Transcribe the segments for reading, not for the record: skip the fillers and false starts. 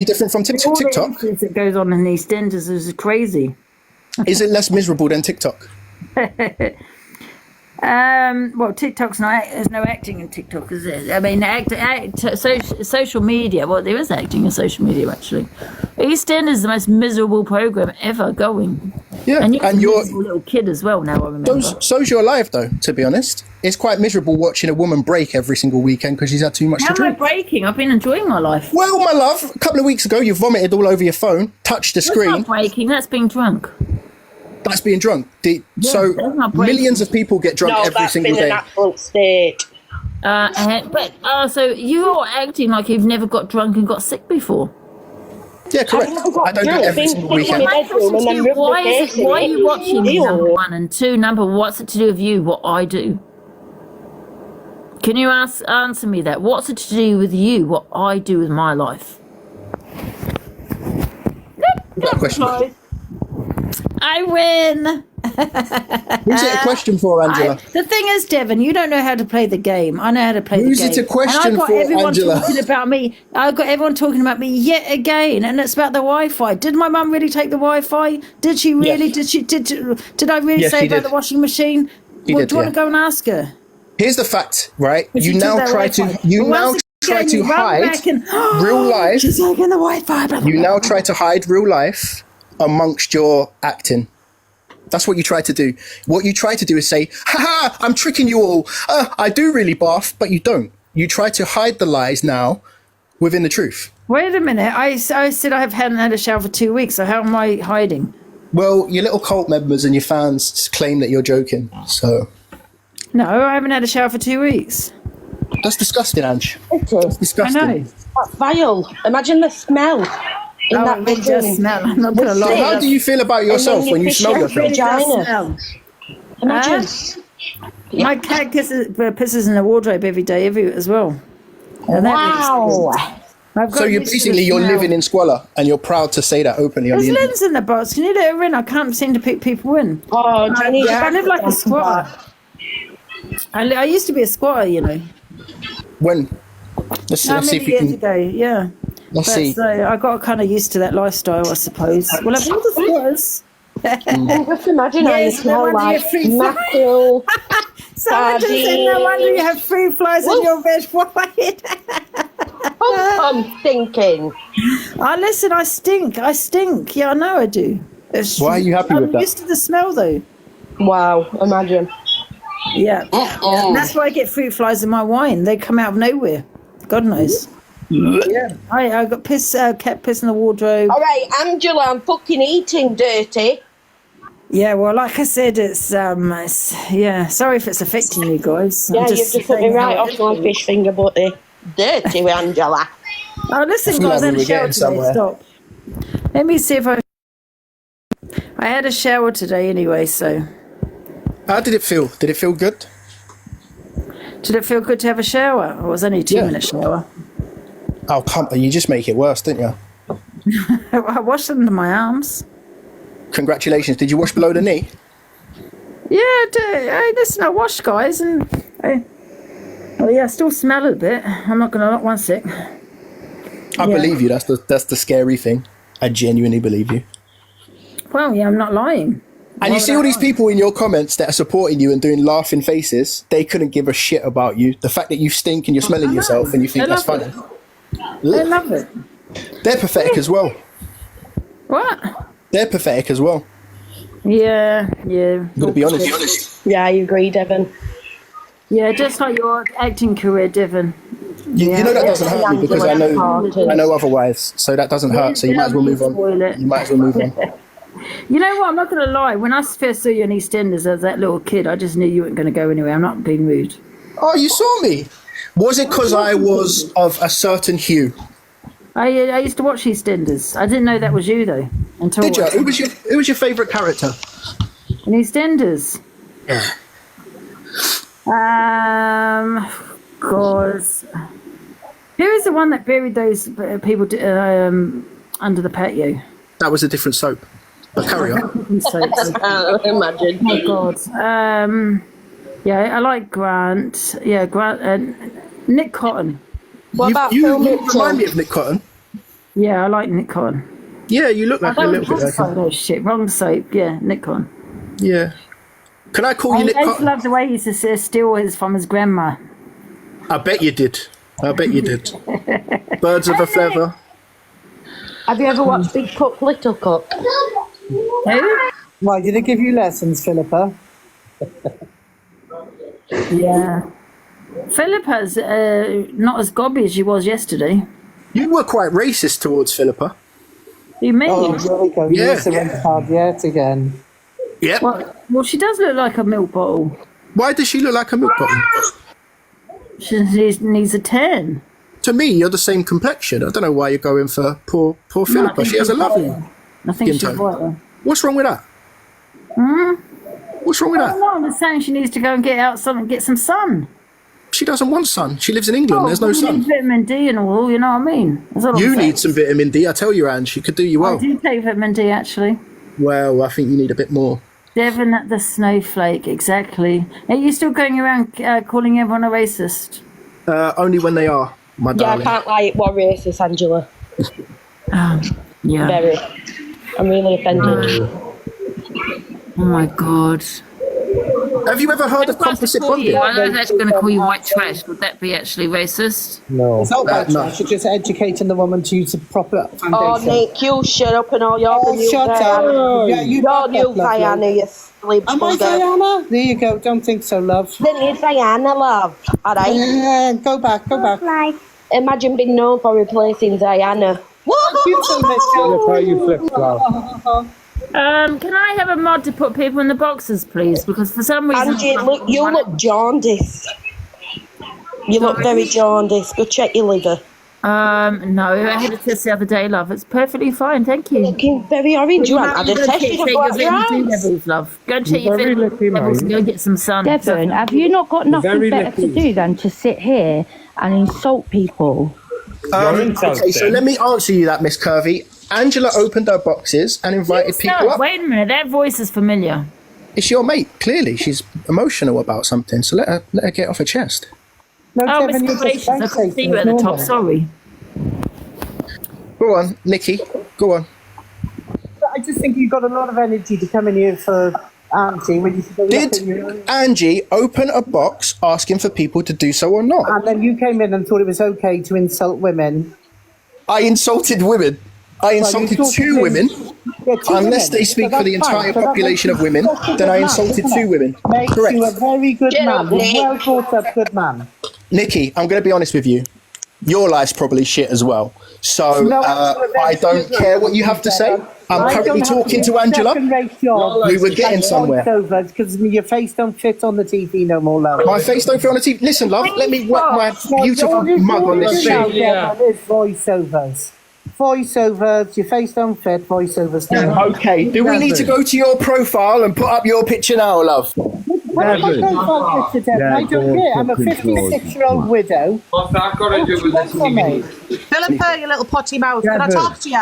different from All the TikTok? incidents that goes on in EastEnders is crazy. Is it less miserable than TikTok? Well, TikTok's there's no acting in TikTok, is it? I mean, social media. Well, there is acting in social media actually. EastEnders is the most miserable program ever going. Yeah, and you're a you're miserable little kid as well. Now I remember. so's your life, though. To be honest, it's quite miserable watching a woman break every single weekend because she's had too much How to am I drink. breaking? I've been enjoying my life. Well, my love, a couple of weeks ago, you vomited all over your phone, touched the That's screen. not breaking. That's being drunk. That's being drunk. So that's not breaking. millions of people get drunk every single day. No, that's been an absolute state. So you're acting like you've never got drunk and got sick before. Yeah, correct. I don't do it every single weekend. My question to you, why are you watching me, number one? And two, what's it to do with you, what I do? Can you answer me that? What's it to do with you, what I do with my life? That question. I win. Who's it a question for, Angela? The thing is, Devon, you don't know how to play the game. I know how to play Who's the game. it a question and I've got for, everyone Angela? talking about me. I've got everyone talking about me yet again, and it's about the Wi-Fi. Did my mum really take the Wi-Fi? Did she really? Yes. Did I really Yes, say she about did. the washing machine? She Well, did, do you want yeah. to go and ask her? Here's the fact, right? But You she took now that try Wi-Fi. to Run hide back and, real life. She's taking the Wi-Fi. Blah, blah, You blah. now try to hide real life amongst your acting. That's what you try to do. What you try to do is say, "Ha, I'm tricking you all. I do really bath," but you don't. You try to hide the lies now within the truth. Wait a minute. I said I hadn't had a shower for 2 weeks, so how am I hiding? Well, your little cult members and your fans claim that you're joking. So No, I haven't had a shower for 2 weeks. that's disgusting, Ange. It is. That's disgusting. I know. That's vile. Imagine the smell in that It does bedroom. smell. I'm not going to So lie. how do you feel about yourself when you smell yourself? It does smell. Imagine. My cat pisses in the wardrobe every day, as well. And that Wow. I've got So you're used to the basically you're smell. living in squalor, and you're proud to say that openly on There's the internet. lens in the box. Can you let her in? I can't seem to pick people in. Oh, Jenny, I live like a squatter. I used to be a squatter, you know. When? Let's see How if many you years can. ago? Yeah. Let's see. So I got kind of used to that lifestyle, I suppose. Well, I've all the squatters. just imagine how you Yes, no smell wonder like you're free mackerel. Someone just said, no wonder you have fruit flies on your bed. I'm thinking. Listen, I stink. Yeah, I know I do. Why are you happy with that? I'm used to the smell, though. Wow, imagine. Yeah. And that's why I get fruit flies in my wine. They come out of nowhere. God knows. Yeah. I got kept piss in the wardrobe. All right, Angela, I'm fucking eating dirty. Yeah, well, like I said, it's yeah. Sorry if it's affecting you guys. Yeah, I'm you've just put me saying right how off it my is. fish finger butty. Dirty with Angela. Oh, listen, I feel guys, like I had we a were shower getting today. somewhere. Stop. Let me see if I had a shower today anyway, so. How did it feel? Did it feel good? Did it feel good to have a shower? It was only a 2-minute shower. Oh, come on. You just make it worse, didn't you? I washed under my arms. Congratulations. Did you wash below the knee? Yeah, I did. Hey, listen, I washed, guys, and oh yeah, I still smell it a bit. I'm not gonna look one sec. I believe you. That's the scary thing. I genuinely believe you. Well, yeah, I'm not lying. And you see all these people in your comments that are supporting you and doing laughing faces. They couldn't give a shit about you. The fact that you stink and you're smelling yourself and you think that's funny. I love it. They're pathetic as well. What? They're pathetic as well. Yeah. I'm gonna be honest. Yeah, I agree, Devon. Yeah, just like your acting career, Devon. You know that doesn't hurt me because I know otherwise. So that doesn't hurt. So you might as well move on. You might as well move on. You know what? I'm not going to lie. When I first saw you in EastEnders as that little kid, I just knew you weren't going to go anywhere. I'm not being rude. Oh, you saw me. Was it because I was of a certain hue? I used to watch EastEnders. I didn't know that was you though. Until Did you? Who was your favourite character? in EastEnders? Yeah. Cause who is the one that buried those people under the patio? That was a different soap. But carry on. So, Imagine. oh God. Yeah, I like Grant. Yeah, Grant and Nick Cotton. What about you Phil remind Mitchell? me of Nick Cotton. Yeah, I like Nikon. Yeah, you look like a little bit like him. Oh shit, wrong soap. Yeah, Nikon. Yeah. Can I call you I Nick used to Cotton? love the way he used to steal his from his grandma. I bet you did. Birds of a feather. Have you ever watched Big Cook, Little Cook? Who? Why did they give you lessons, Philippa? Yeah. Philippa's not as gobby as she was yesterday. You were quite racist towards Philippa. You mean? Oh, here we go. Yeah. Yes, it went hard yet again. Yep. Well, she does look like a milk bottle. Why does she look like a milk bottle? She needs a tan. To me, you're the same complexion. I don't know why you're going for poor Philippa. She has a lovely. I think she's tone. whiter. What's wrong with that? What's wrong with that? No, I'm just saying she needs to go and get some sun. She doesn't want sun. She lives in England. There's no you sun. need vitamin D and all, you know what I mean? That's all I'm You saying. need some vitamin D. I tell you, Ange, she could do you I well. do take vitamin D, actually. Well, I think you need a bit more. Devon the snowflake, exactly. Are you still going around calling everyone a racist? Only when they are, my Yeah, I darling. can't lie, it was racist, Angela. Yeah. Very. I'm really offended. Oh my God. Have you ever heard of composite bonding? I don't know if that's going to call you white trash. Would that be actually racist? No. It's not bad, no. You're just educating the woman to use a proper foundation. Oh, Nick, you shut up and all your new shut Diana. up. Yeah, you You're back new up, lovely. Diana, you sleep Am I Diana? There you go. Don't think so, love. Then it's Diana, love. Alright? Yeah, go back. Imagine being known for replacing Diana. You so much, Look how you flip flop. Can I have a mod to put people in the boxes, please? Because for some reason... Angie, you look jaundiced. You look very jaundiced. Go check your liver. No, I had a test the other day, love. It's perfectly fine, thank you. Looking very orange. You haven't had a test. You Go have got your vitamin D eyes. levels, love. Go and check your Very vitamin D lucky, levels and mate. go get some sun. Devon, have you not got nothing Very better to lucky. do than to sit here and insult people? Okay, so let me answer you that, Miss Curvy. Angela opened her boxes and invited people up. Wait a minute, that voice is familiar. It's your mate, clearly. She's emotional about something, so let her get off her chest. No, Oh, Devon, Miss you're just Confrontation, I couldn't see you at the normal. top, sorry. Go on, Nikki. Go on. I just think you've got a lot of energy to come in here for Auntie when you should go look at your Did Angie open a box asking for people to do so or not? And then you came in and thought it was okay to insult women. I insulted women. I insulted insulted two women. Yeah, two Unless women. they speak So for the that's fine. entire So that population makes of women, you such a then good I man, insulted doesn't two it? women. Makes Correct. you a very good Get man. up, You're Nick. well brought up good man. Nikki, I'm going to be honest with you. Your life's probably shit as well. So No, I don't care what you have to say. I'm currently talking to Angela. We were getting somewhere. Because your face don't fit on the TV no more, love. My face don't feel on the TV. Listen, love, let me wet my beautiful mug on this Now, thing. Devon, is voiceovers. Voiceovers, your face don't fit, voiceovers. Okay, do we need to go to your profile and put up your picture now, love? I don't care. I'm a 56-year-old widow. What's that got to do with this TV? Philippa, you little potty mouth, can I Devon. talk to you?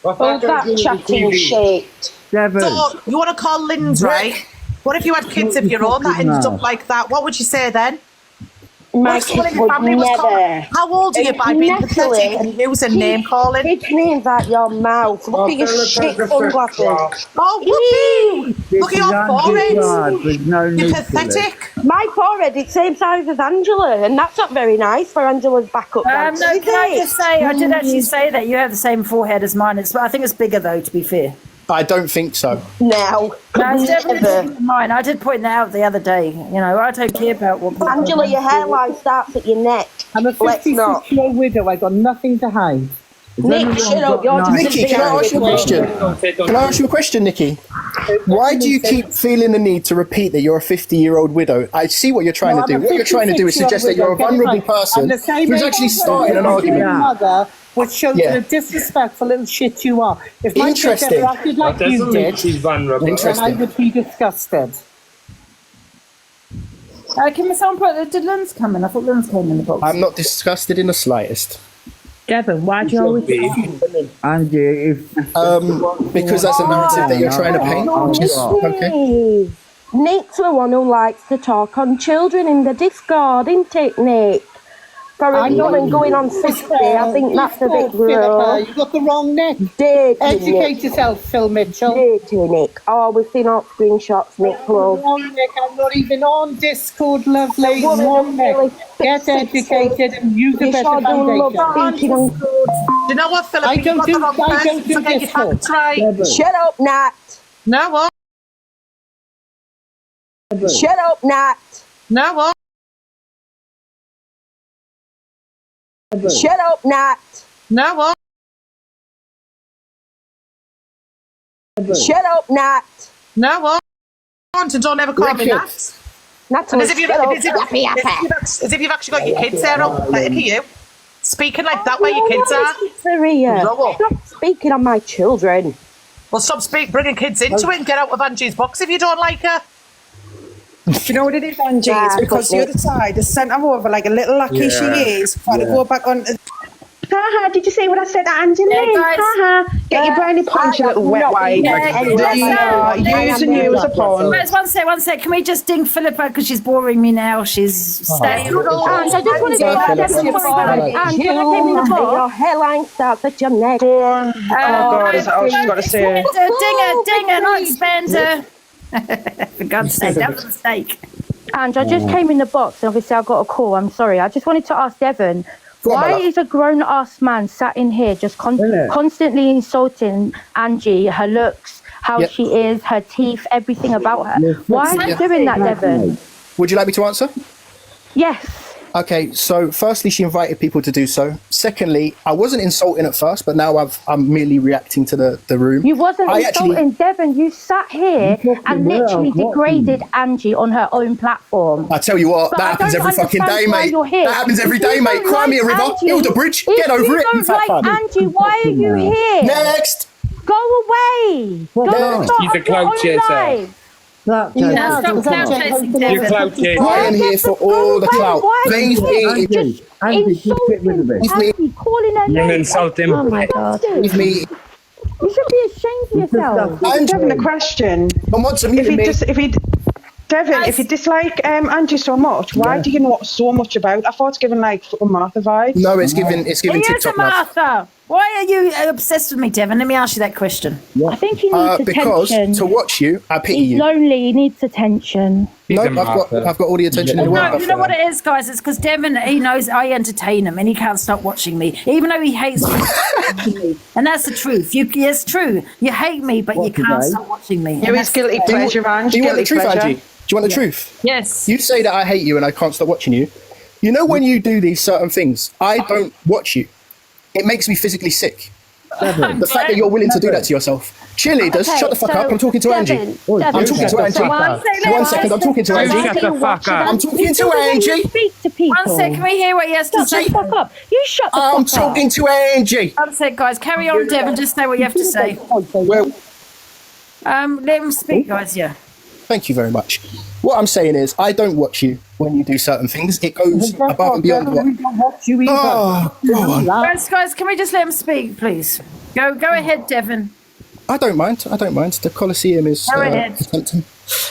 What's Oh, that got to that do chatting with the TV? shit. Devon. So, you want to call Lynn's, right? What if you had kids of your own that ended up like that? What would you say then? My What if someone kids in your would family was called? never. How old are you by being pathetic and using name calling? Kids' names out your mouth. Look at your shit sunglasses. Oh, whoopee! Look at your forehead. With no You're nucleus. pathetic. My forehead, it's same size as Angela, and that's not very nice for Angela's backup dancer, No, is can I it? just say, I did actually say that you have the same forehead as mine. I think it's bigger though, to be fair. I don't think so. No. No, it's definitely Never. bigger than mine. I did point that out the other day. You know, I don't care about what people... Angela, your hairline starts at your neck. I'm a Let's not. 56-year-old widow. I got nothing to hide. Nick, shut up. You're just Nikki, a can I ask you a question? Don't Can I ask you a question, Nikki? Why do you keep feeling the need to repeat that you're a 50-year-old widow? I see what you're trying to do. What you're trying to do is suggest that you're a vulnerable person who's actually starting an argument. Mother, which shows Yeah. the disrespectful little shit you are. If my kids Interesting. ever acted like That you doesn't mean did, she's vulnerable. then I Interesting. would be disgusted. Can someone put... Did Lynn's come in? I thought Lynn's came in the box. I'm not disgusted in the slightest. Devon, why do you always Angie, if Because that's a narrative that you're trying to paint. Which is, okay. Please. Nick's the one who likes to talk on children in the Discord, isn't it, Nick? For a woman going on 60, I think that's a bit gross. You got the wrong neck. Dirty Educate Nick. yourself, Phil Mitchell. Dirty Nick. Oh, we've seen all screenshots, Nick. Love. Wrong neck. I'm not even on Discord, lovely. Wrong neck. Get educated and use the better foundation. Do you know what, Philip? I don't do Discord. Shut up, Nat. No what? Shut up, Nat. No what? Shut up, Nat. No what? Shut up, Nat. No what? And don't ever call me that. Natalie, As if you've actually got your kids there, letting you speaking like that where your kids are. Stop speaking on my children. Well, stop bringing kids into it and get out of Angie's box if you don't like her. Do you know what it is, Angie? It's because the other side has sent her over like a little lucky she is for to go back on. Haha, did you see what I said to Angie? Haha. Get your brownie punch, you little wet wipe. Using you as a pawn. One sec. Can we just ding Philippa because she's boring me now? She's staying. And I just wanted to your hairline starts at your neck. Oh God, is that all she's got to say? Dinger, not expander. For God's sake, that was a mistake. And I just came in the box and obviously I got a call. I'm sorry. I just wanted to ask Devon, why is a grown-ass man sat in here just constantly insulting Angie, her looks, how she is, her teeth, everything about her? Why are you doing that, Devon? Would you like me to answer? Yes. Okay, so firstly, she invited people to do so. Secondly, I wasn't insulting at first, but now I'm merely reacting to the room. You wasn't insulting Devon. You sat here and literally degraded Angie on her own platform. I tell you what, But that I happens don't every fucking day, understand why mate. you're here. That happens every If you day, mate. don't Cry me a like river, Angie- build a bridge, get over it. If you don't like Angie, why are you here? Next. Go away. Go and start She's a up clout your own chaser. life. Stop clout chasing, You Devon. clout chaser. I am here for all the clout. Leave me. Just insulting Angie, calling her You're names. insult him. Oh my God. Leave me. You should be ashamed of yourself. Devon, a question. And what's a minute, Devon, if you dislike Angie so much, why do you know so much about? I thought it's given like fucking Martha vibes. No, it's giving He is a TikTok love. Martha. Why are you obsessed with me, Devon? Let me ask you that question. I think he needs Because attention. to watch you, I pity He's you. lonely. He needs attention. No, He's a Martha. I've got all the attention in the world. No, you know what it is, guys? It's because Devon, he knows I entertain him and he can't stop watching me, even though he hates me. And that's the truth. It's true. You hate me, but you can't stop watching me. You is guilty pleasure, Angie. Do you want the Guilty truth, pleasure. Angie? Do you want the truth? Yes. You say that I hate you and I can't stop watching you. You know when you do these certain things, I don't watch you. It makes me physically sick. The fact that you're willing to do that to yourself. Cheerleaders, shut the fuck up. I'm talking to Angie. I'm talking to Angie. 1 second, I'm talking to Angie. Shut the fuck up. I'm talking to Angie. Speak to people. 1 sec, can we hear what he has to Shut say? the fuck up. You shut the I'm fuck up. talking to Angie. 1 sec, guys. Carry on, Devon. Just say what you have to say. Well, Let him speak, guys. Yeah. thank you very much. What I'm saying is, I don't watch you when you do certain things. It goes above and beyond what. We don't watch you either. Oh, go on. Guys, can we just let him speak, please? Go ahead, Devon. I don't mind. The Colosseum is Go ahead. tempting.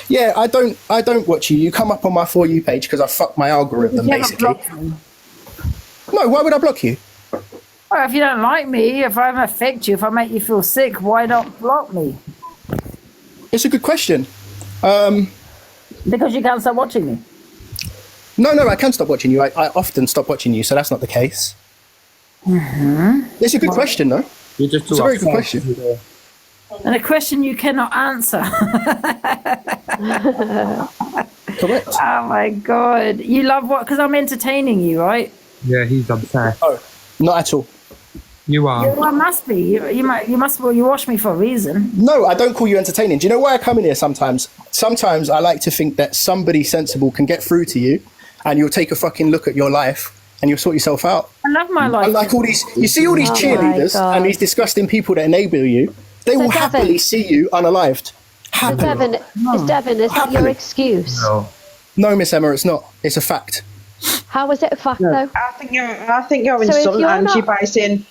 Yeah, I don't watch you. You come up on my For You page because I fucked my algorithm, You haven't basically. blocked me. No, why would I block you? Well, if you don't like me, if I affect you, if I make you feel sick, why not block me? It's a good question. Because you can't stop watching me. No, I can stop watching you. I often stop watching you, so that's not the case. It's a good question, though. You're just It's a very good question. And a question you cannot answer. Correct. Oh my God. You love what? Because I'm entertaining you, right? Yeah, he's obsessed. Oh, not at all. You are. Well, I must be. You wash me for a reason. No, I don't call you entertaining. Do you know why I come in here sometimes? Sometimes I like to think that somebody sensible can get through to you and you'll take a fucking look at your life and you'll sort yourself out. I love my life. Unlike all these, you see all these cheerleaders God. and these disgusting people that enable you, they will happily see you unalived. Happily. Devon, is that your excuse? No, Miss Emma, it's not. It's a fact. How is it a fact, though? I think you're So if insulting you're Angie not- by saying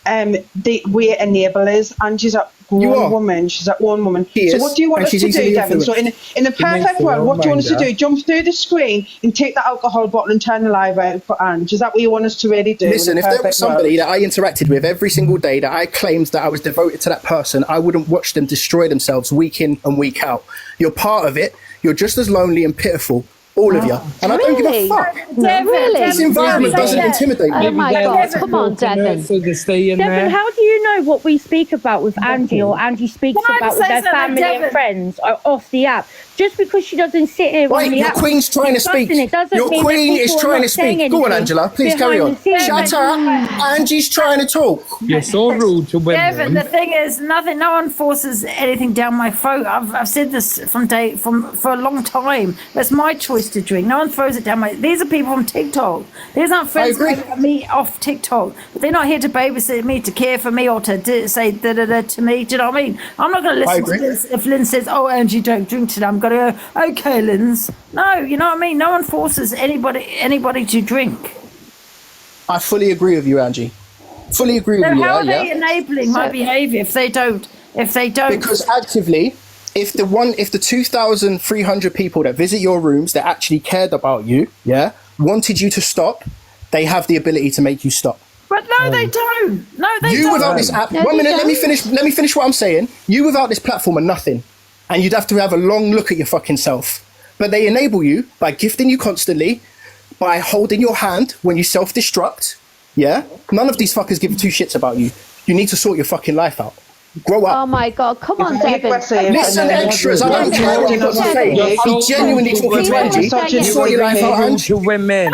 we're enablers. Angie's grown woman. She's her own woman. So what do you want us to do, Devon? So in a perfect world, what do you want us to do? Jump through the screen and take that alcohol bottle and turn the live out for Ange? Is that what you want us to really do? Listen, if there was somebody that I interacted with every single day that I claimed that I was devoted to that person, I wouldn't watch them destroy themselves week in and week out. You're part of it. You're just as lonely and pitiful, all of you. And I don't give a fuck. This environment doesn't intimidate me. Oh my God, come on, Devon. Devon, how do you know what we speak about with Angie or Angie speaks about with their family and friends or off the app? Just because she doesn't sit here on the your app. Queen's trying to speak. Your Queen is trying to speak. Go on, Angela. Please carry on. Shut up. Angie's trying to talk. You're so rude to women. Devon, the thing is, no one forces anything down my throat. I've said this for a long time. That's my choice to drink. No one throws it down my. These are people from TikTok. These aren't friends of me off TikTok. But they're not here to babysit me, to care for me, or to say da da da to me. Do you know what I mean? I'm not going to listen to this if Lynn says, "Oh, Angie, don't drink today." I'm going to go, "Okay, Lynn's." No, you know what I mean. No one forces anybody to drink. I fully agree with you, Angie. Fully agree with you. How are they enabling my behaviour if they don't? Because actively, if the 2,300 people that visit your rooms that actually cared about you, wanted you to stop, they have the ability to make you stop. But no, they don't. No, they don't. You without this app. No, 1 minute. don't. Let me finish what I'm saying. You without this platform are nothing, and you'd have to have a long look at your fucking self. But they enable you by gifting you constantly, by holding your hand when you self-destruct. Yeah, none of these fuckers give two shits about you. You need to sort your fucking life out. Grow up. Oh my God, come on, Devon. Listen, extras. I don't care what you've got to say. I'm genuinely talking to Angie. Sort your life out, Angie. Women.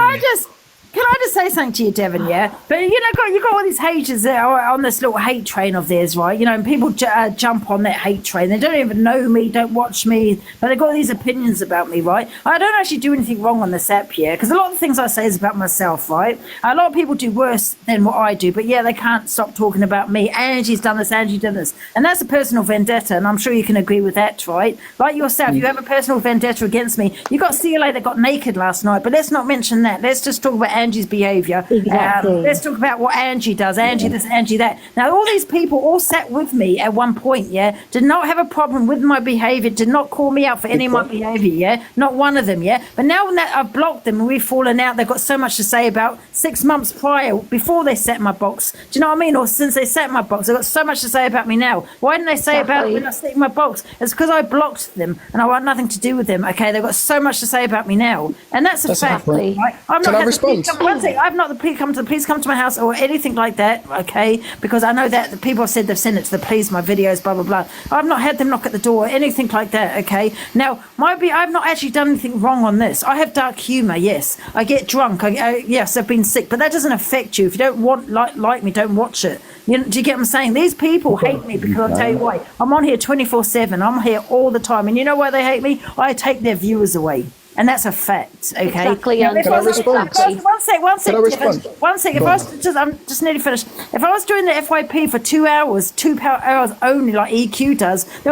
Can I just say something to you, Devon, yeah? But you got all these haters there on this little hate train of theirs, right? You know, and people jump on that hate train. They don't even know me, don't watch me, but they've got these opinions about me, right? I don't actually do anything wrong on this app, yeah? Because a lot of the things I say is about myself, right? A lot of people do worse than what I do, but yeah, they can't stop talking about me. Angie's done this, Angie done this. And that's a personal vendetta, and I'm sure you can agree with that, right? Like yourself, you have a personal vendetta against me. You got CLA that got naked last night, but let's not mention that. Let's just talk about Angie's behaviour. Exactly. Let's talk about what Angie does. Angie this, Angie that. Now, all these people all sat with me at one point, yeah, did not have a problem with my behaviour, did not call me out for any of my behaviour, yeah, not one of them, yeah. But now that I've blocked them and we've fallen out, they've got so much to say about 6 months prior, before they set my box. Do you know what I mean? Or since they set my box, they've got so much to say about me now. Why didn't they say about it when I set my box? It's because I blocked them and I want nothing to do with them. Okay, they've got so much to say about me now, and that's a fact. Right? I'm not. Can I respond? One thing, I've not the police come to my house or anything like that. Okay, because I know that the people have said they've sent it to the police, my videos, blah blah blah. I've not had them knock at the door or anything like that. Okay, now I've not actually done anything wrong on this. I have dark humour. Yes, I get drunk. Yes, I've been sick, but that doesn't affect you. If you don't want like me, don't watch it. Do you get what I'm saying? These people hate me because I'll tell you why. I'm on here 24/7. I'm here all the time, and you know why they hate me? I take their viewers away. And that's a fact, okay? Exactly. Can I respond? One sec. I'm just nearly finished. If I was doing the FYP for 2 hours, 2 hours only, like EQ does, they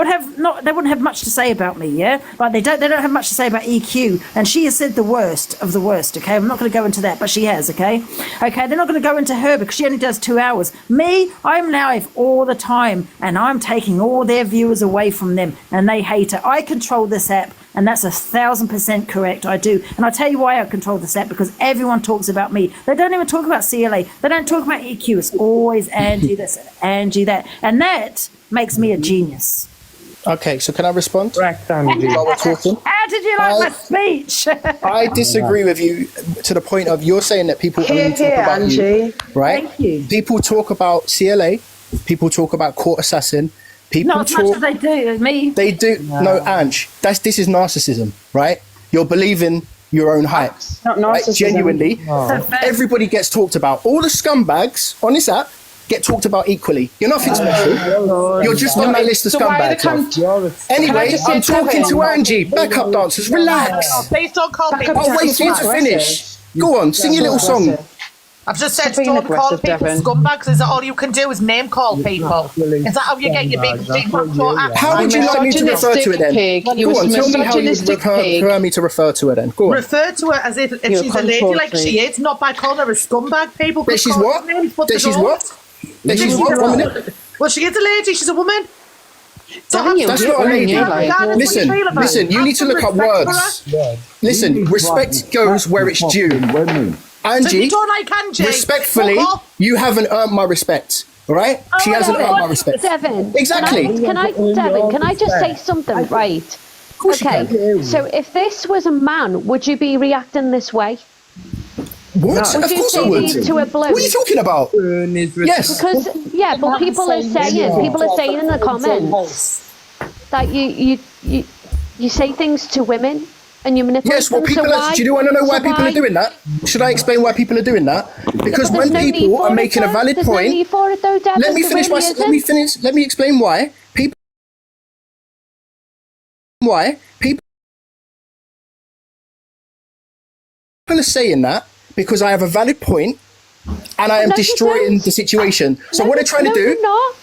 wouldn't have much to say about me, yeah? Like they don't have much to say about EQ, and she has said the worst of the worst, okay? I'm not going to go into that, but she has, okay? Okay, they're not going to go into her because she only does 2 hours. Me, I'm live all the time, and I'm taking all their viewers away from them, and they hate it. I control this app. And that's 1,000% correct. I do. And I'll tell you why I control this app, because everyone talks about me. They don't even talk about CLA. They don't talk about EQ. It's always Angie this, Angie that. And that makes me a genius. Okay, so can I respond? Correct, Angie. While we're talking? How did you like my speech? I disagree with you to the point of you're saying that people only talk about Angie. you, right? Thank you. People talk about CLA. People talk about court assassin. People Not as much as they do, me. They do. No, Ange, this is narcissism, right? You're believing your own hype. Not narcissism. Right? Genuinely. Everybody gets talked about. All the scumbags on this app get talked about equally. You're nothing special. You're just on that list of scumbags. Anyway, I'm talking to Angie. Backup dancers, relax. Please don't call people. I'll wait for you to finish. Go on, sing your little song. I've just said don't call people scumbags. Is that all you can do is name call people? Is that how you get your big macho act? How would you like me to refer to it then? Go on, tell me how you would prefer me to refer to it then. Go on. Refer to her as if she's a lady like she is, not by calling her a scumbag. People That she's what? That she's what? That she's what? 1 minute. Well, she is a lady. She's a woman. That's not a lady. Listen, you need to look up words. Listen, respect goes where it's due. Angie, you don't like Angie, respectfully, you haven't earned my respect. All right? She hasn't earned my respect. Devon, Exactly. Devon, can I just say something? Right. Okay. So if this was a man, would you be reacting this way? What? Would Of you course I say would. these to a bloke? What are you talking about? Yes. Because but people are saying in the comments that you say things to women and you manipulate Yes, well, them. people. Do you want to know why people are doing that? Should I explain why people are doing that? Because when people are making a valid point, no need for it though, Devon, let me finish. Let me explain why people are saying that because I have a valid point and I am destroying the situation. So what they're trying to do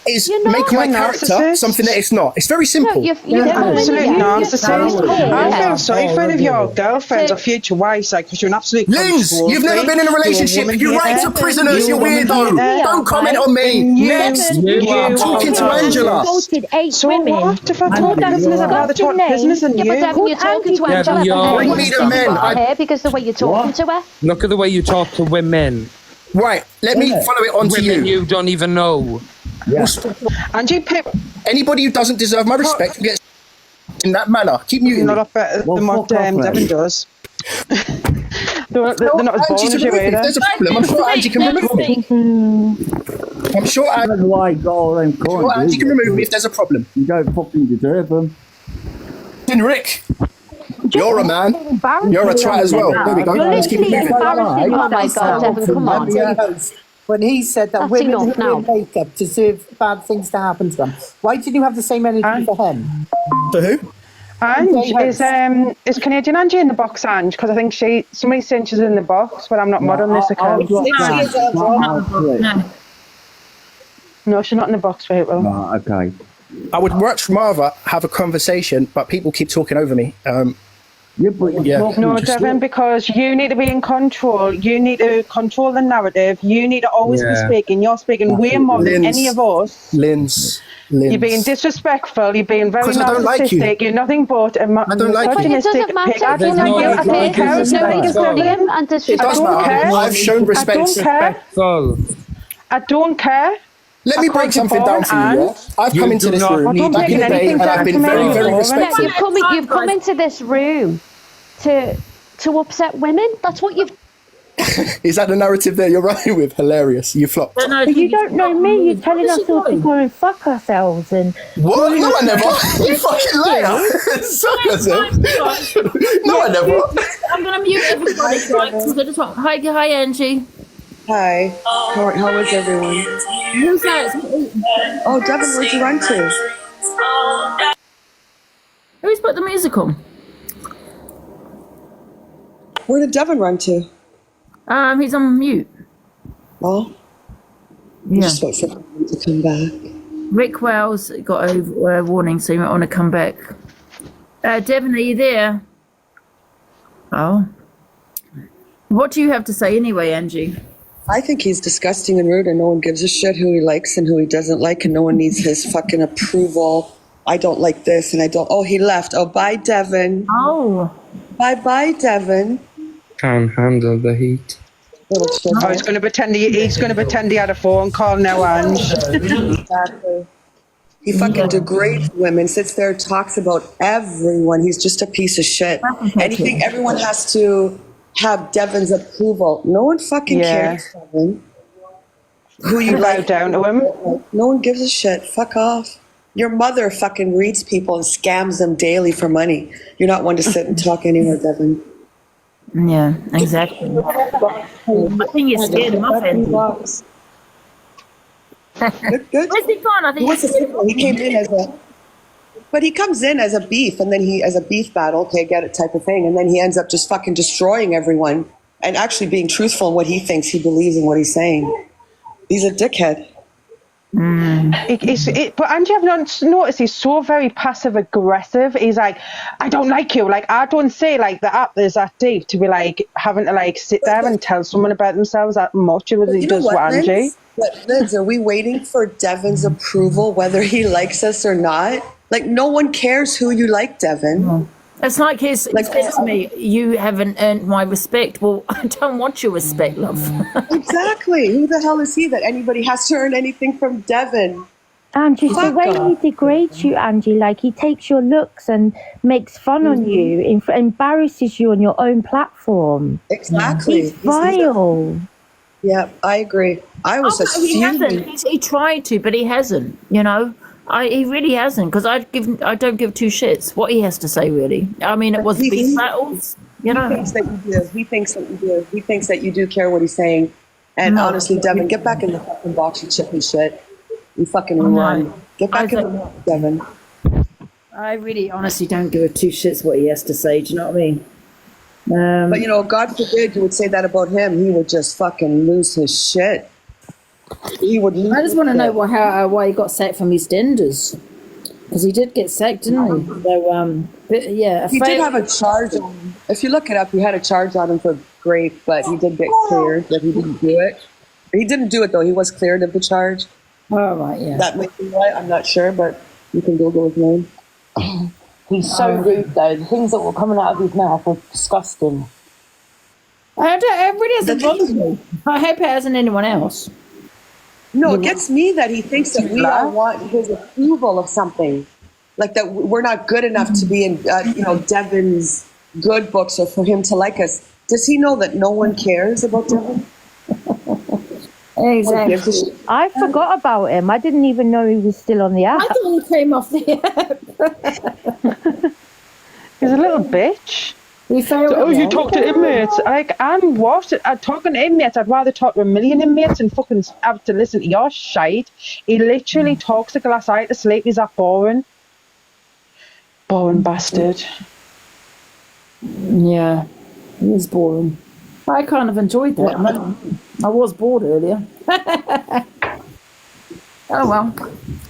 is make my character something that it's not. It's very simple. You're absolute narcissist. I feel sorry for any of your girlfriends or future wives, like, because you're an absolute Linz, you've never been in a relationship. You write to prisoners, you weirdo. Don't comment on me. Next, I'm talking to Angela. So what? If I told prisoners, I'd rather talk to prisoners than you. But Devon, you're talking to Angela. Bring me the men. Because the way you're talking to her. Look at the way you talk to women. Right, let me follow it on to you. Women you don't even know. Angie, anybody who doesn't deserve my respect gets in that manner. Keep muting. Not up better than what Devon does. they're not as bold as you either. There's a problem. I'm sure Angie can remove me. I'm sure Angie can remove me if there's a problem. You don't fucking deserve them. Then Rick, you're a man. You're a twat as well. There we go. Let's keep it moving. Oh my God, Devon, come on. When he said that women who wear makeup deserve bad things to happen to them, why did you have the same energy for him? For who? Ange, is Canadian Angie in the box, Ange? Because I think somebody's saying she's in the box, but I'm not mod on this account. No, she's not in the for April. Oh, okay. I would much rather have a conversation, but people keep talking over me. No, Devon, because you need to be in control. You need to control the narrative. You need to always be speaking. You're speaking way more than any of us. Linz. You're being disrespectful. You're being very narcissistic. Like you. You're nothing but a misogynistic pig. I don't like you. I don't care. It does matter. I've shown respect. I don't care. Let me break something down for you. Yeah? I've come into this room back in the day and I've been very, very respectful. You've come into this room to upset women. That's what you've. Is that the narrative that you're running with? Hilarious. You flopped. But you don't know me. You're telling us all to go and fuck ourselves and. What? No, I never. You fucking liar. Suck yourself. No, I never. I'm gonna mute everybody. Right? I just want. Hi, Angie. Hi. How is everyone? Who's that? Oh, Devon, where'd you run to? Who's put the music on? Where did Devon run to? He's on mute. Oh? Yeah. Just wait for him to come back. Rick Wells got a warning, so you might want to come back. Devon, are you there? Oh. What do you have to say anyway, Angie? I think he's disgusting and rude, and no one gives a shit who he likes and who he doesn't like, and no one needs his fucking approval. I don't like this, and I don't. Oh, he left. Oh, bye, Devon. Oh. Bye, Devon. Can't handle the heat. Oh, he's going to pretend he had a phone call now, Ange. Exactly. He fucking degrades women, sits there, talks about everyone. He's just a piece of shit. And you think everyone has to have Devon's approval. No one fucking cares, Devon. Who you bow down to him? No one gives a shit. Fuck off. Your mother fucking reads people and scams them daily for money. You're not one to sit and talk anymore, Devon. Yeah, exactly. I think you're scared him off, Angie. Good. Where's he gone? I think he came in as a... But he comes in as a beef, and then as a beef battle, okay, get it type of thing, and then he ends up just fucking destroying everyone and actually being truthful in what he thinks, he believes in what he's saying. He's a dickhead. But Angie, I've noticed he's so very passive aggressive. He's like, I don't like you. Like, I don't say like that is that deep to be like having to like sit there and tell someone about themselves that much as he does with Angie. Liz, are we waiting for Devon's approval, whether he likes us or not? Like, no one cares who you like, Devon. It's like he says to me, you haven't earned my respect. Well, I don't want your respect, love. Exactly. Who the hell is he that anybody has to earn anything from Devon? Angie, the way he degrades you, Angie, like he takes your looks and makes fun on you, embarrasses you on your own platform. Exactly. He's vile. Yeah, I agree. I was he hasn't. He tried to, but he hasn't. You know, he really hasn't. Because I don't give two shits what he has to say. Really, I mean, it was beef battles. You know, he thinks that you do. He thinks that you do. He thinks that you do care what he's saying. And honestly, Devon, get back in the fucking box, you chippy shit. You fucking run. Get back in the box, Devon. I really, honestly, don't give two shits what he has to say. Do you know what I mean? But you know, God forbid you would say that about him. He would just fucking lose his shit. He would lose. I just want to know why he got sacked from EastEnders, because he did get sacked, didn't he? So but, yeah, he did have a charge on him. If you look it up, he had a charge on him for rape, but he did get cleared that he didn't do it. He didn't do it though. He was cleared of the charge. Oh right, yeah. That might be right. I'm not sure, but you can Google his name. He's so rude though. The things that were coming out of his mouth were disgusting. It really hasn't bothered me. I hope it hasn't anyone else. No, it gets me that he thinks that we all want his approval of something. Like that we're not good enough to be in, Devon's good books or for him to like us. Does he know that no one cares about Devon? Exactly. I forgot about him. I didn't even know he was still on the app. I thought he came off the app. He's a little bitch. You talk to inmates. Like, I'm what? Talking to inmates, I'd rather talk to a million inmates and fucking have to listen to your shite. He literally talks a glass eye to sleep. He's that boring. Boring bastard. Yeah, he is boring. I kind of enjoyed that. I was bored earlier. Oh well.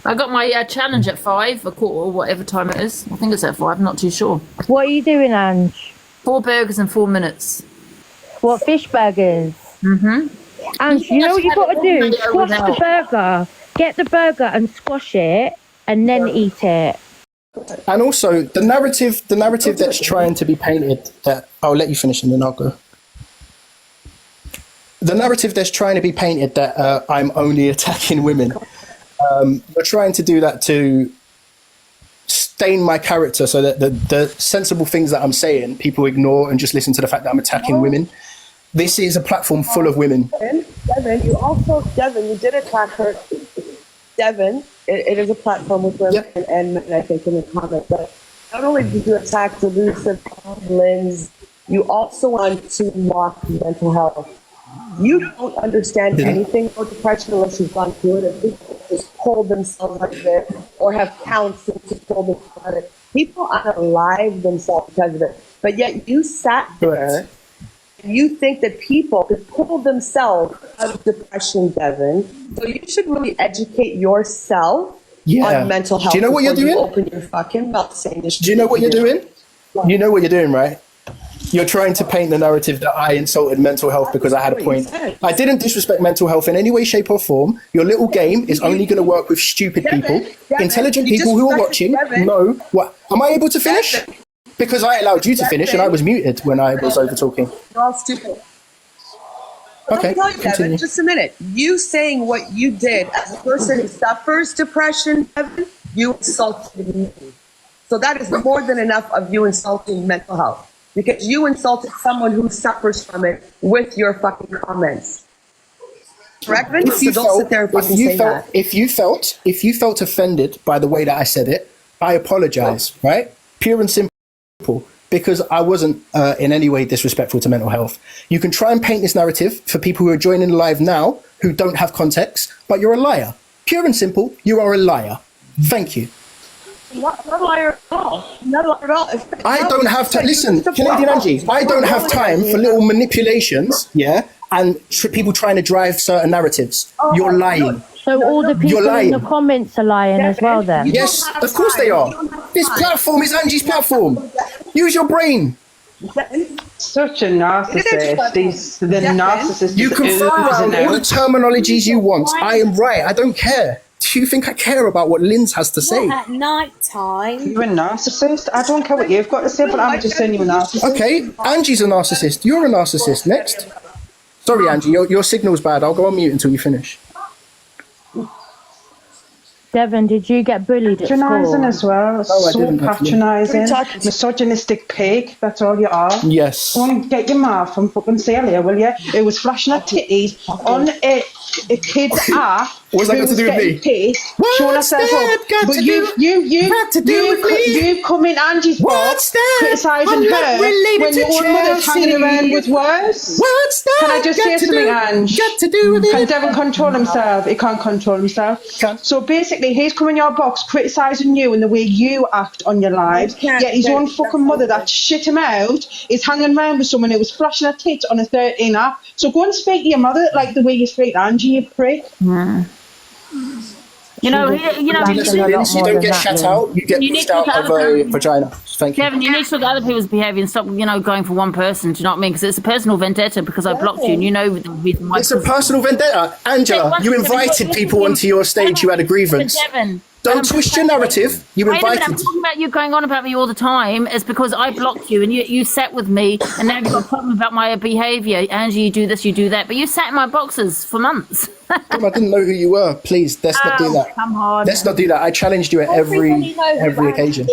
I got my challenge at 5, a quarter, or whatever time it is. I think it's at 5, I'm not too sure. What are you doing, Ange? 4 burgers in 4 minutes. What, fish burgers? Mm-hmm. Ange, you know what you got to do? Squash the burger. Get the burger and squash it and then eat it. And also, the narrative that's trying to be painted, that I'll let you finish and then I'll go. The narrative that's trying to be painted that I'm only attacking women, you're trying to do that to stain my character so that the sensible things that I'm saying, people ignore and just listen to the fact that I'm attacking women. This is a platform full of women. Devon, you did attack her. Devon, it is a platform with women and men, I think, in the comments. But not only did you attack Delusive, Lynn's, you also want to mock mental health. You don't understand anything about depression unless you've gone through it. If people just pull themselves out of it or have counseling to pull themselves out of it. People unalive themselves because of it. But yet you sat there and you think that people could pull themselves out of depression, Devon. So you should really educate yourself on mental health. Do you know what you're doing? Open your fucking mouth saying this. Do you know what you're doing? You know what you're doing, right? You're trying to paint the narrative that I insulted mental health because I had a point. I didn't disrespect mental health in any way, shape or form. Your little game is only going to work with stupid people. Intelligent people who are watching know what. Am I able to finish? Because I allowed you to finish and I was muted when I was over talking. You're all stupid. Okay, Devon, just a minute. You saying what you did as a person who suffers depression, Devon, you insulted me. So that is more than enough of you insulting mental health. Because you insulted someone who suffers from it with your fucking comments. Correct? So don't sit there and fucking say that. If you felt offended by the way that I said it, I apologize, right? Pure and simple. Because I wasn't in any way disrespectful to mental health. You can try and paint this narrative for people who are joining live now who don't have context, but you're a liar. Pure and simple, you are a liar. Thank you. Not a liar at all. Not a liar at all. I don't have to listen, Canadian Angie. I don't have time for little manipulations, and people trying to drive certain narratives. You're lying. So all the people in the comments are lying as well, then. Yes, of course they are. This platform is Angie's platform. Use your brain. Such a narcissist. He's the narcissist. You can throw out all the terminologies you want. I am right. I don't care. Do you think I care about what Linz has to say? Not at night time. You're a narcissist. I don't care what you've got to say, but I'm just saying you're a narcissist. Okay, Angie's a narcissist. You're a narcissist. Next. Sorry, Angie, your signal's bad. I'll go on mute until you finish. Devon, did you get bullied at Patronising school? as well. No, I So didn't, actually. patronising. Misogynistic pig. That's all you are. Yes. Go and get your ma from fucking Celia, will you? It was flashing her titties on a kid's app. What's that who got to do was with me? getting pissed, showing herself up. But you come in Angie's box criticising her when your own mother's hanging around with worse. What's that? Can I just say something, Ange? Got to do with Can it? Devon control himself? He can't control himself. So basically, he's come in your box criticising you and the way you act on your lives. Yet his own fucking mother that shit him out is hanging around with someone who was flashing her tits on a 13 app. So go and speak to your mother like the way you speak to Angie, you prick. You know, You don't get shut out, you get pushed out of a vagina. Thank you. Kevin, you need to look at other people's behaviour and stop, going for one person. Do you know what I mean? Because it's a personal vendetta because I blocked you and you know the reason why. It's a personal vendetta. Angela, you invited people onto your stage who had a grievance. Devon, Don't twist your narrative. You wait a minute, I'm invited. talking about you going on about me all the time. It's because I blocked you and you sat with me and now you've got a problem about my behaviour. Angie, you do this, you do that. But you sat in my boxes for months. I didn't know who you were. Please, let's not do that. Come on. Let's not do that. I challenged you at every occasion.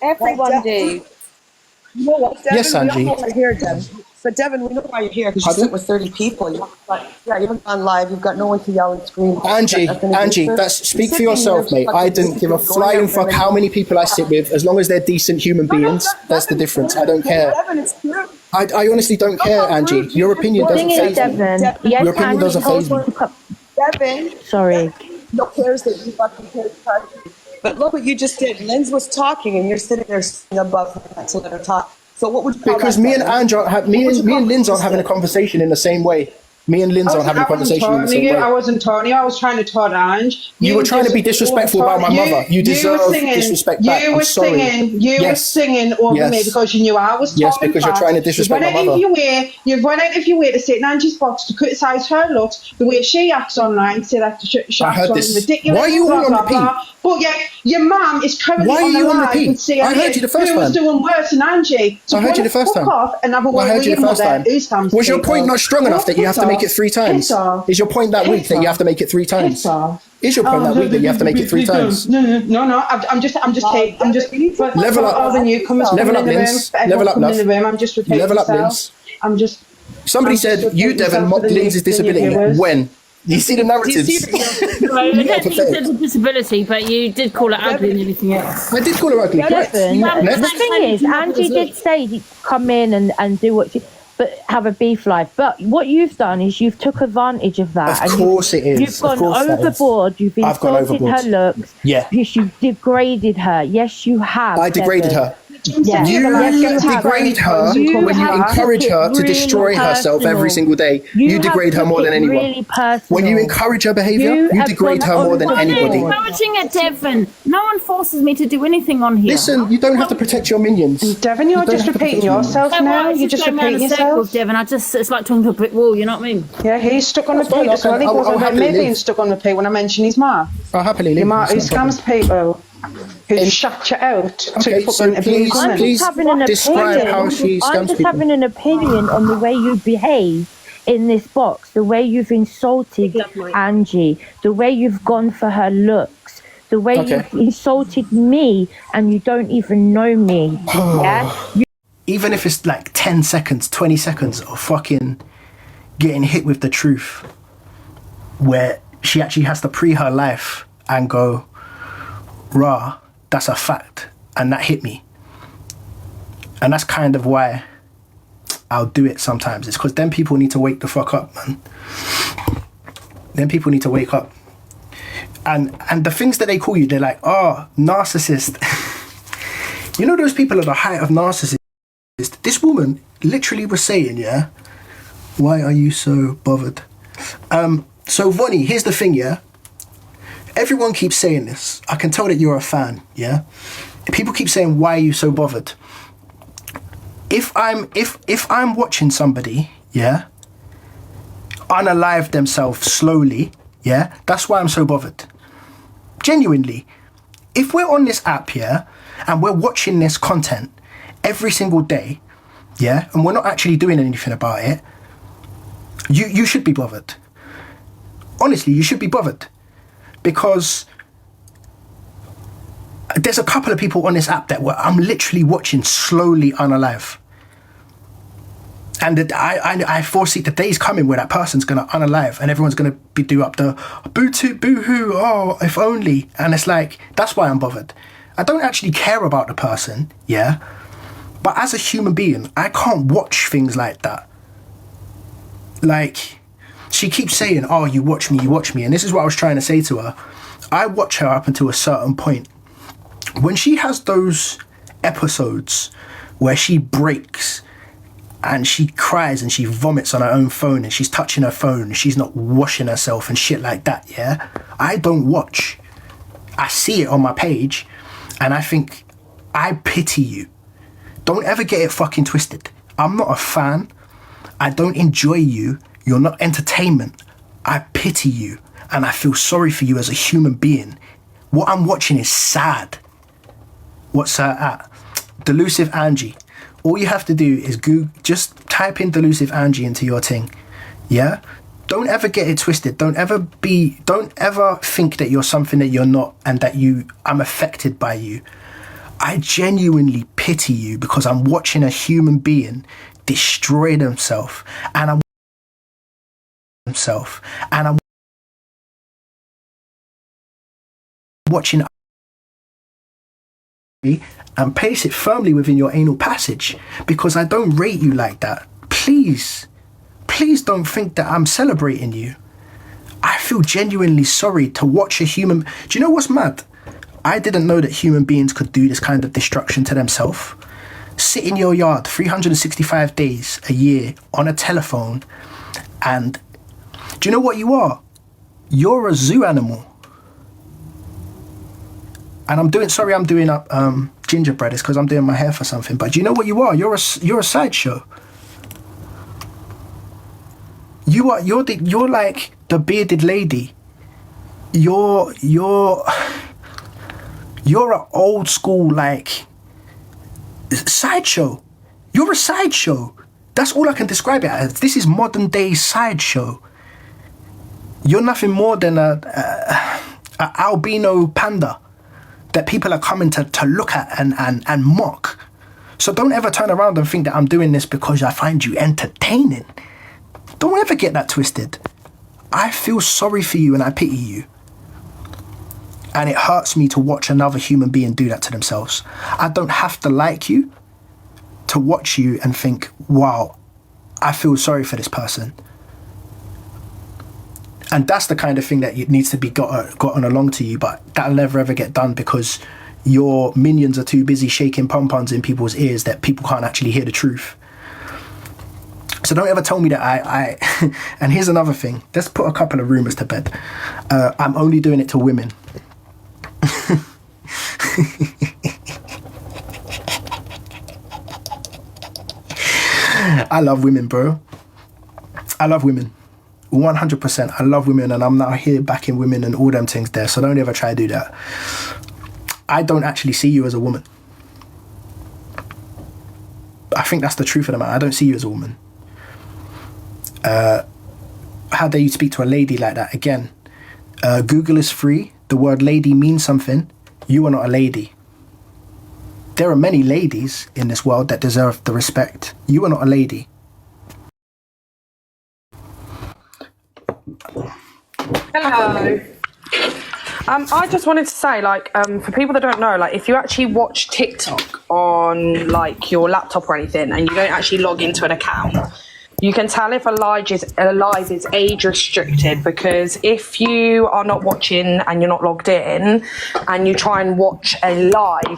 Everyone do. You know what, Devon, Yes, Angie. We know why you're here, Devon. But Devon, we know why you're here because you sit with 30 people. You haven't gone live. You've got no one to yell and scream. Angie, speak for yourself, mate. I didn't give a flying fuck how many people I sit with, as long as they're decent human beings. That's the difference. I don't care. I honestly don't care, Angie. Your opinion doesn't faze me. Your opinion doesn't faze me. Devon. Sorry. No cares that you fucking care. But look what you just did. Linz was talking and you're sitting there above her to let her talk. So what would you call Because that, me and Devon? Angie, me and Linz aren't having a conversation in the same way. Me and Linz aren't having a conversation in the same way. I wasn't talking you. I was trying to talk to Ange. You were trying to be disrespectful about my mother. You deserve disrespect back. You I'm were sorry. singing. You were singing over me because you knew I was talking. Yes, because you're trying to disrespect my mother. You went out of your way to sit in Angie's box to criticise her looks, the way she acts online, say that she acts ridiculous. Why are you all on repeat? But yeah, your mum is currently Why are on the you on live repeat? and saying I heard you the first who was time. doing worse than Angie. So I heard you the first time. Off and have a word I heard with you your the first mother. time. Was your point not strong enough that you have to make it 3 times? Is your point that weak that you have to make it 3 times? Is your point that weak that you have to make it 3 times? No. I'm just Level up. All the newcomers Level up, coming in the Linz. room, Level up, coming in love. the room. I'm just repeating Level up, myself. Linz. Somebody said you, Devon, mocked Linz's disability. When? You see the narratives. It's a disability, but you did call it ugly and everything else. I did call her ugly. Devon, the thing is, Angie did say come in and do what she, but have a beef life. But what you've done is you've took advantage of that. Of course it is. You've gone overboard. You've insulted her looks. Yeah. Yes, you've degraded her. Yes, you have. I degraded Devon. her. Yes. You degrade her when you encourage her to destroy herself every single day. You degrade her more than anyone. When you encourage her behaviour, you degrade her more than anybody. I'm encouraging it, Devon. No one forces me to do anything on here. Listen, you don't have to protect your minions. Devon, you're just repeating yourself now. You're just repeating yourself. Devon. It's like talking to a brick wall, you know what I mean? Yeah, he's stuck on repeat as well. He goes on about me being stuck on repeat when I mention his ma. I'll happily leave. Your ma who scams people. Who shut you out to fucking abuse women. I'm just having an opinion on the way you behave in this box, the way you've insulted Angie, the way you've gone for her looks, the way you've insulted me and you don't even know me. Even if it's like 10 seconds, 20 seconds of fucking getting hit with the truth, where she actually has to pre her life and go, rah, that's a fact, and that hit me. And that's kind of why I'll do it sometimes. It's because then people need to wake the fuck up, man. Then people need to wake up. And the things that they call you, they're like, oh, narcissist. You know those people at the height of narcissist? This woman literally was saying, yeah, why are you so bothered? So Vonnie, here's the thing, yeah? Everyone keeps saying this. I can tell that you're a fan, yeah? People keep saying, why are you so bothered? If I'm watching somebody, yeah, unalive themselves slowly, yeah, that's why I'm so bothered. Genuinely. If we're on this app, yeah, and we're watching this content every single day, yeah, and we're not actually doing anything about it, you should be bothered. Honestly, you should be bothered. Because there's a couple of people on this app that I'm literally watching slowly unalive. And I foresee the day's coming where that person's going to unalive and everyone's going to do up the boo-hoo, oh, if only. And it's like, that's why I'm bothered. I don't actually care about the person, yeah? But as a human being, I can't watch things like that. Like, she keeps saying, oh, you watch me. And this is what I was trying to say to her. I watch her up until a certain point. When she has those episodes where she breaks and she cries and she vomits on her own phone and she's touching her phone and she's not washing herself and shit like that, yeah? I don't watch. I see it on my page and I think, I pity you. Don't ever get it fucking twisted. I'm not a fan. I don't enjoy you. You're not entertainment. I pity you and I feel sorry for you as a human being. What I'm watching is sad. What's her at? Delusive Angie. All you have to do is just type in Delusive Angie into your thing. Yeah? Don't ever get it twisted. Don't ever think that you're something that you're not and that I'm affected by you. I genuinely pity you because I'm watching a human being destroy themselves and I'm watching and place it firmly within your anal passage because I don't rate you like that. Please don't think that I'm celebrating you. I feel genuinely sorry to watch a human. Do you know what's mad? I didn't know that human beings could do this kind of destruction to themselves. Sit in your yard 365 days a year on a telephone and do you know what you are? You're a zoo animal. And I'm doing up gingerbread. It's because I'm doing my hair for something. But do you know what you are? You're a sideshow. You're like the bearded lady. You're an old school like sideshow. You're a sideshow. That's all I can describe it as. This is modern day sideshow. You're nothing more than a albino panda that people are coming to look at and mock. So don't ever turn around and think that I'm doing this because I find you entertaining. Don't ever get that twisted. I feel sorry for you and I pity you. And it hurts me to watch another human being do that to themselves. I don't have to like you to watch you and think, wow, I feel sorry for this person. And that's the kind of thing that needs to be gotten along to you, but that'll never ever get done because your minions are too busy shaking pom-poms in people's ears that people can't actually hear the truth. So don't ever tell me that I and here's another thing. Let's put a couple of rumours to bed. I'm only doing it to women. I love women, bro. I love women. 100%. I love women and I'm now here backing women and all them things there. So don't ever try to do that. I don't actually see you as a woman. I think that's the truth of the matter. I don't see you as a woman. How dare you speak to a lady like that? Again, Google is free. The word lady means something. You are not a lady. There are many ladies in this world that deserve the respect. You are not a lady. Hello. I just wanted to say, like, for people that don't know, like, if you actually watch TikTok on, like, your laptop or anything, and you don't actually log into an account, you can tell if a live is age restricted, because if you are not watching and you're not logged in, and you try and watch a live,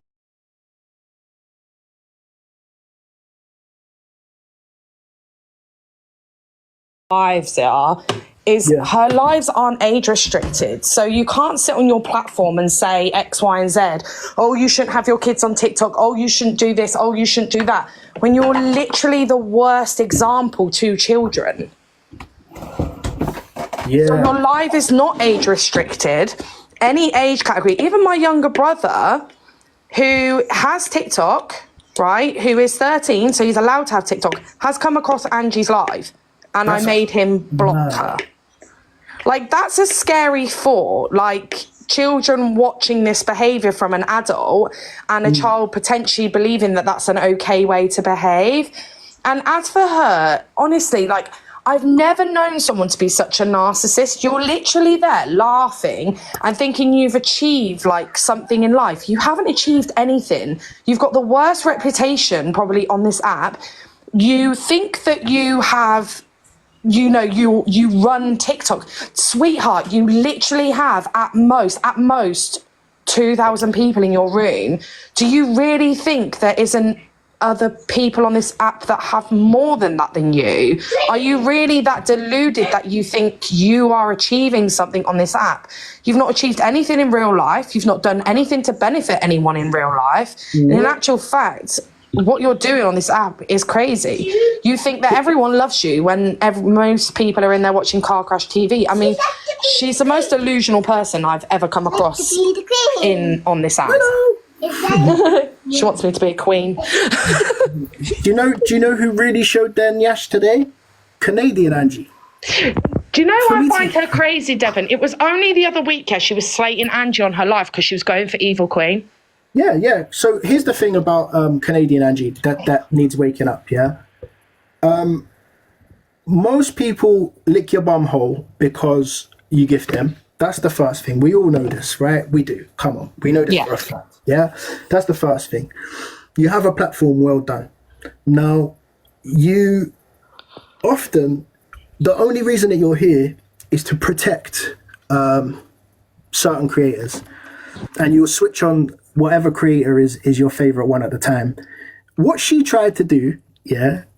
lives are. Her lives aren't age restricted, so you can't sit on your platform and say X, Y, and Z. Oh, you shouldn't have your kids on TikTok. Oh, you shouldn't do this. Oh, you shouldn't do that. When you're literally the worst example to children. Yeah. So your live is not age restricted. any age category, even my younger brother who has TikTok, right, who is 13, so he's allowed to have TikTok, has come across Angie's live, and I made him block her. Like, that's a scary thought. Like, children watching this behaviour from an adult and a child potentially believing that that's an okay way to behave. And as for her, honestly, like, I've never known someone to be such a narcissist. You're literally there laughing and thinking you've achieved like something in life. You haven't achieved anything. You've got the worst reputation probably on this app. You think that you have, you know, you run TikTok. Sweetheart, you literally have at most 2,000 people in your room. Do you really think there isn't other people on this app that have more than that than you? Are you really that deluded that you think you are achieving something on this app? You've not achieved anything in real life. You've not done anything to benefit anyone in real life. In actual fact, what you're doing on this app is crazy. You think that everyone loves you when most people are in there watching Car Crash TV. I mean, she's the most delusional person I've ever come across on this app. She wants me to be a queen. Do you know who really showed their nyash today? Canadian Angie. Do you know I find her crazy, Devon? It was only the other week she was slating Angie on her live because she was going for evil queen. Yeah. So here's the thing about Canadian Angie that needs waking up, yeah? Most people lick your bum hole because you gift them. That's the first thing. We all know this, right? We do. Come on. We know this for a fact. Yeah? That's the first thing. You have a platform, well done. Now, you often, the only reason that you're here is to protect certain creators. And you'll switch on whatever creator is your favorite one at the time. What she tried to do,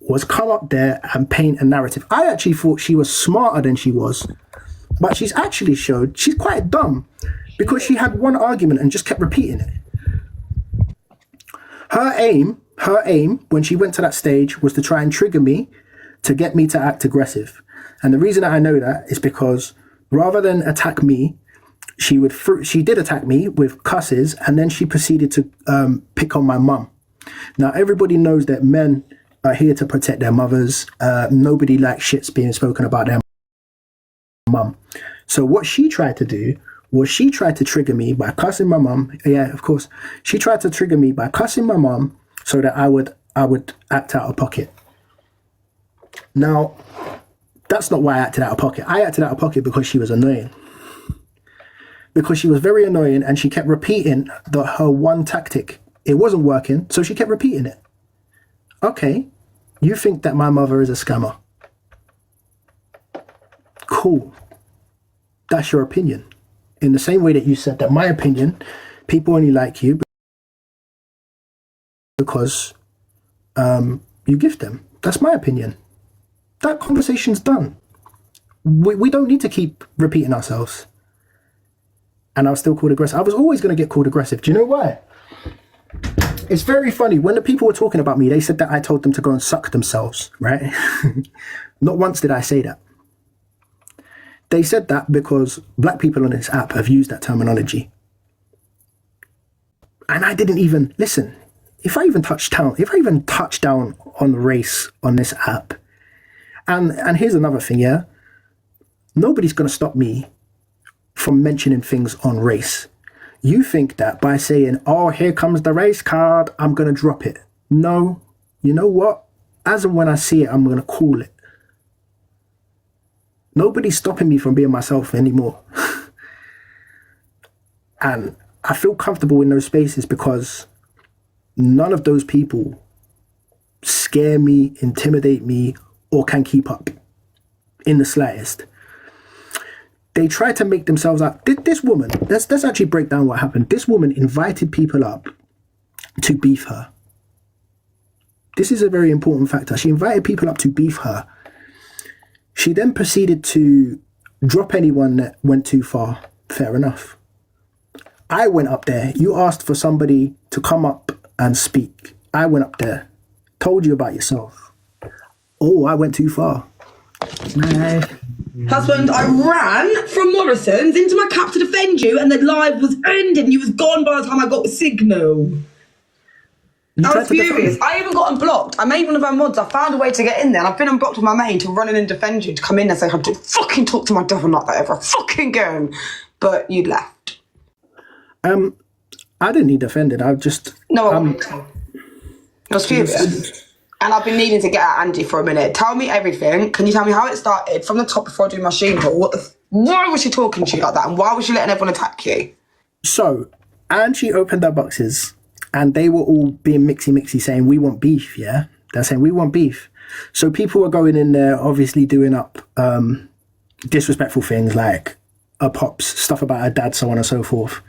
was come up there and paint a narrative. I actually thought she was smarter than she was. But she's actually showed she's quite dumb because she had one argument and just kept repeating it. Her aim when she went to that stage was to try and trigger me to get me to act aggressive. And the reason that I know that is because rather than attack me, she did attack me with cusses, and then she proceeded to pick on my mum. Now, everybody knows that men are here to protect their mothers. Nobody likes shits being spoken about their mum. So what she tried to do was she tried to trigger me by cussing my mum. Yeah, of course. She tried to trigger me by cussing my mum so that I would act out of pocket. Now, that's not why I acted out of pocket. I acted out of pocket because she was annoying. Because she was very annoying and she kept repeating her one tactic. It wasn't working, so she kept repeating it. Okay, you think that my mother is a scammer. Cool. That's your opinion. In the same way that you said that my opinion, people only like you because you gift them. That's my opinion. That conversation's done. We don't need to keep repeating ourselves. And I was still called aggressive. I was always going to get called aggressive. Do you know why? It's very funny. When the people were talking about me, they said that I told them to go and suck themselves, right? Not once did I say that. They said that because black people on this app have used that terminology. And I didn't even, listen, if I even touch down on race on this app, and here's another thing, yeah? Nobody's going to stop me from mentioning things on race. You think that by saying, oh, here comes the race card, I'm going to drop it. No, you know what? As and when I see it, I'm going to call it. Nobody's stopping me from being myself anymore. And I feel comfortable in those spaces because none of those people scare me, intimidate me, or can keep up in the slightest. They try to make themselves out. This woman, let's actually break down what happened. This woman invited people up to beef her. This is a very important factor. She invited people up to beef her. She then proceeded to drop anyone that went too far. Fair enough. I went up there. You asked for somebody to come up and speak. I went up there. Told you about yourself. Oh, I went too far. Nah. Husband, I ran from Morrison's into my cab to defend you, and the live was ended, and you was gone by the time I got the signal. I was furious. I even got unblocked. I made one of our mods. I found a way to get in there, and I've been unblocked with my main to run in and defend you, to come in and say, I don't fucking talk to my Devon like that ever fucking again. But you left. I didn't need defended. I just... No, I was furious. And I've been needing to get at Angie for a minute. Tell me everything. Can you tell me how it started from the top before I do my sheen haul? Why was she talking to you like that? And why was she letting everyone attack you? So, Angie opened her boxes and they were all being mixy saying, we want beef, yeah? They're saying, we want beef. So people were going in there, obviously doing up disrespectful things like a pops, stuff about her dad, so on and so forth.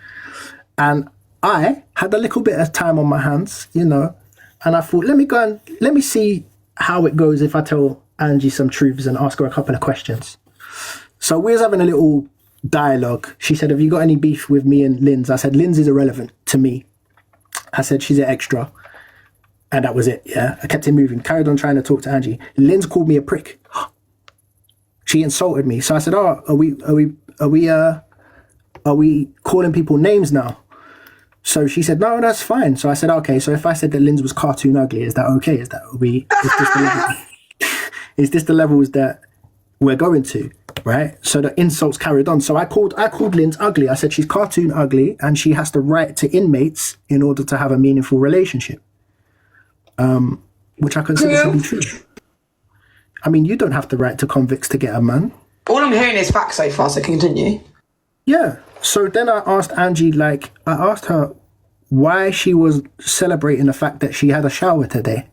And I had a little bit of time on my hands, you know, and I thought, let me see how it goes if I tell Angie some truths and ask her a couple of questions. So we was having a little dialogue. She said, have you got any beef with me and Linz? I said, Linz is irrelevant to me. I said, she's an extra. And that was it, yeah. I kept it moving, carried on trying to talk to Angie. Linz called me a prick. She insulted me. So I said, oh, are we calling people names now? So she said, no, that's fine. So I said, okay, so if I said that Linz was cartoon ugly, is that okay? Is this the levels that we're going to, right? So the insults carried on. So I called Linz ugly. I said she's cartoon ugly and she has to write to inmates in order to have a meaningful relationship, which I consider to be true. I mean, you don't have to write to convicts to get a man. All I'm hearing is facts so far, so continue. Yeah. So then I asked Angie, I asked her why she was celebrating the fact that she had a shower today.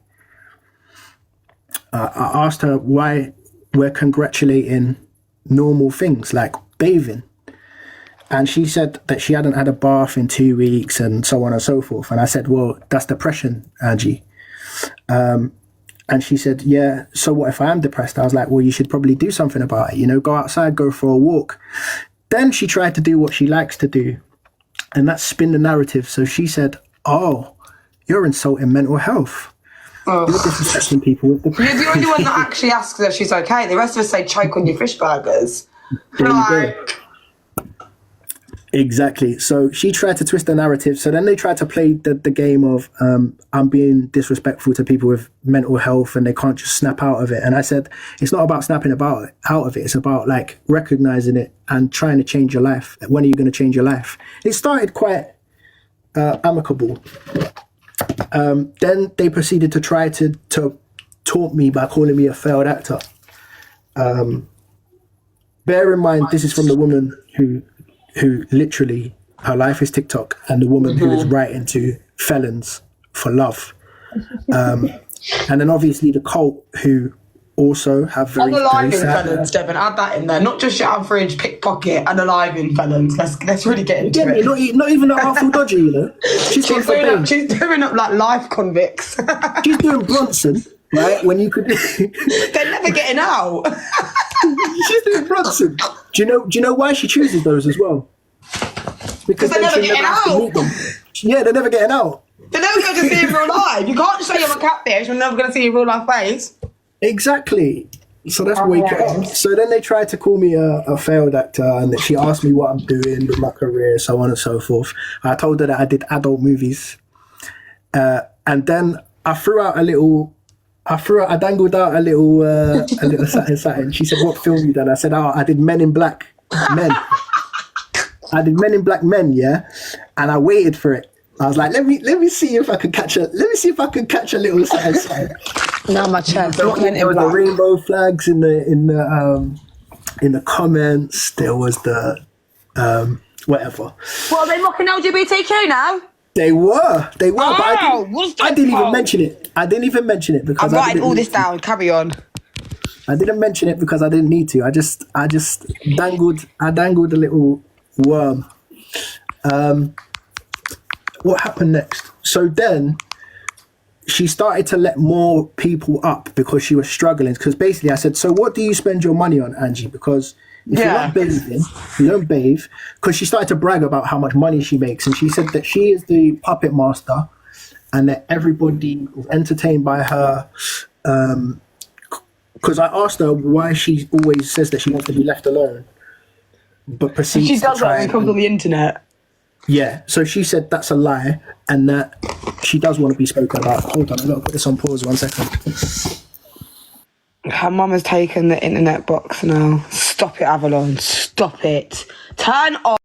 I asked her why we're congratulating normal things like bathing. And she said that she hadn't had a bath in 2 weeks and so on and so forth. And I said, well, that's depression, Angie. And she said, yeah, so what if I am depressed? I was like, well, you should probably do something about it. You know, go outside, go for a walk. Then she tried to do what she likes to do, and that's spin the narrative. So she said, oh, you're insulting mental health. You're disrespecting people with depression. You're the only one that actually asks if she's okay. The rest of us say choke on your fish burgers. There you go. Exactly. So she tried to twist the narrative. So then they tried to play the game of I'm being disrespectful to people with mental health and they can't just snap out of it. And I said, it's not about snapping out of it. It's about like recognizing it and trying to change your life. When are you going to change your life? It started quite amicable. Then they proceeded to try to taunt me by calling me a failed actor. Bear in mind, this is from the woman who literally, her life is TikTok, and the woman who is writing to felons for love. And then obviously the cult, who also have very unaliving sad felons, Devon, add that in there. Not just shit out fridge, pickpocket, unaliving felons. Let's really get into it. Not even at Artful Dodger, you know. She's doing up like life convicts. She's doing Bronson, right? When you could... They're never getting out. She's doing Bronson. Do you know why she chooses those as well? Because they're never getting out. Yeah, they're never getting out. They're never going to see in real life. You can't just say you're a catfish. You're never going to see your real life face. Exactly. So that's what we get. So then they tried to call me a failed actor, and she asked me what I'm doing with my career, so on and so forth. I told her that I did adult movies, and then I dangled out a little satin. She said, "What film you done?" I said, "Oh, I did Men in Black Men." I did Men in Black Men, yeah, and I waited for it. I was like, let me see if I can catch a little satin. No, my chest. There was the rainbow flags in the comments. There was the whatever. Well, are they mocking LGBTQ now? They were. Oh, but I didn't even mention it. I didn't even mention it because I'm writing all this down. Carry on. I didn't mention it because I didn't need to. I just dangled a little worm. What happened next? So then she started to let more people up because she was struggling. Because basically I said, so what do you spend your money on, Angie? Because if you're not bathing, you don't bathe. Because she started to brag about how much money she makes. And she said that she is the puppet master and that everybody is entertained by her Because I asked her why she always says that she wants to be left alone, but proceeds She to does that try when it comes on the internet. Yeah, so she said that's a lie and that she does want to be spoken about. Hold on, I've got to put this on pause 1 second. Her mum has taken the internet box now. Stop it, Avalon. Stop it. Turn off.